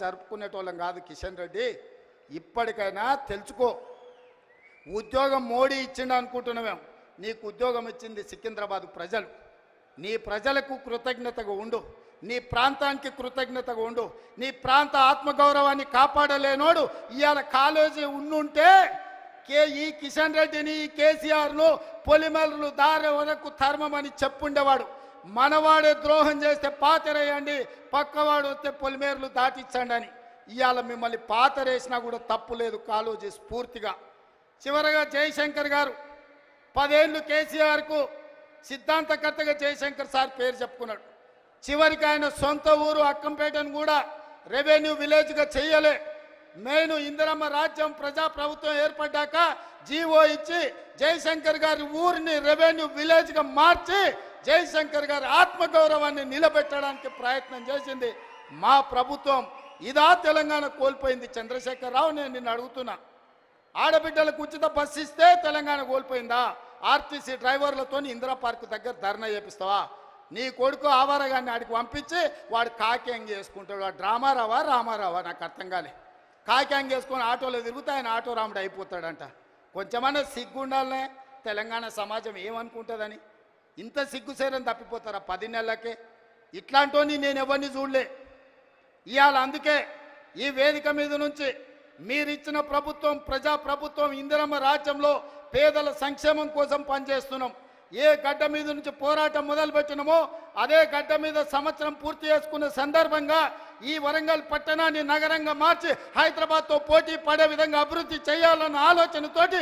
జరుపుకునేటోళ్ళం కాదు కిషన్ రెడ్డి. ఇప్పటికైనా తెలుసుకో, ఉద్యోగం మోడీ ఇచ్చిండు అనుకుంటున్నామేం. నీకు ఉద్యోగం ఇచ్చింది సికింద్రాబాద్ ప్రజలు. నీ ప్రజలకు కృతజ్ఞతగా ఉండు, నీ ప్రాంతానికి కృతజ్ఞతగా ఉండు. నీ ప్రాంత ఆత్మగౌరవాన్ని కాపాడలేనోడు ఇవాళ కాలేజీ ఉండుంటే ఈ కిషన్ రెడ్డిని కేసీఆర్ను పొలిమేరలు దారి వరకు ధర్మమని చెప్పుండేవాడు. మనవాడే ద్రోహం చేస్తే పాతరేయండి, పక్కవాడు వస్తే పొలిమేరలు దాటించండి అని. ఇవాళ మిమ్మల్ని పాతరేసినా కూడా తప్పు లేదు కాలేజీ స్ఫూర్తిగా. చివరగా జయశంకర్ గారు 10 ఏళ్ళు కేసీఆర్కు సిద్ధాంతకర్తగా జయశంకర్ సార్ పేరు చెప్పుకున్నాడు. చివరికి ఆయన సొంత ఊరు అక్కంపేటను కూడా రెవెన్యూ విలేజ్గా చెయ్యలే. మెయిన్ ఇందిరమ్మ రాజ్యం ప్రజాప్రభుత్వం ఏర్పడ్డాక జీవో ఇచ్చి జయశంకర్ గారి ఊరిని రెవెన్యూ విలేజ్గా మార్చి జయశంకర్ గారి ఆత్మగౌరవాన్ని నిలబెట్టడానికి ప్రయత్నం చేసింది మా ప్రభుత్వం. ఇదా తెలంగాణ కోల్పోయింది? చంద్రశేఖర్ రావు, నేను నిన్ను అడుగుతున్నా, ఆడబిడ్డలకు ఉచిత బస్సు ఇస్తే తెలంగాణ కోల్పోయిందా? ఆర్టీసీ డ్రైవర్లతో ఇందిరా పార్క్ దగ్గర ధర్నా చేపిస్తావా? నీ కొడుకు ఆవారగాన్ని ఆడికి పంపించి వాడు కాకి వేసుకుంటాడు. వాడు రామారావా నాకు అర్థం కాలే. కాకి వేసుకొని ఆటోలో తిరుగుతా ఆయన ఆటో రాముడు అయిపోతాడంట. కొంచెమన్నా సిగ్గుండాలనే తెలంగాణ సమాజం ఏమనుకుంటుందని. ఇంత సిగ్గుసేరని తప్పిపోతారా 10 నెలలకే? ఇట్లాంటోని నేను ఎవరిని చూడలే. ఇవాళ అందుకే ఈ వేదిక మీద నుంచి మీరిచ్చిన ప్రభుత్వం ప్రజాప్రభుత్వం ఇందిరమ్మ రాజ్యంలో పేదల సంక్షేమం కోసం పనిచేస్తున్నాం. ఏ గడ్డ మీద నుంచి పోరాటం మొదలుపెట్టినామో అదే గడ్డ మీద సంవత్సరం పూర్తి చేసుకున్న సందర్భంగా ఈ వరంగల్ పట్టణాన్ని నగరంగా మార్చి హైదరాబాద్తో పోటీ పడే విధంగా అభివృద్ధి చేయాలన్న ఆలోచనతోటి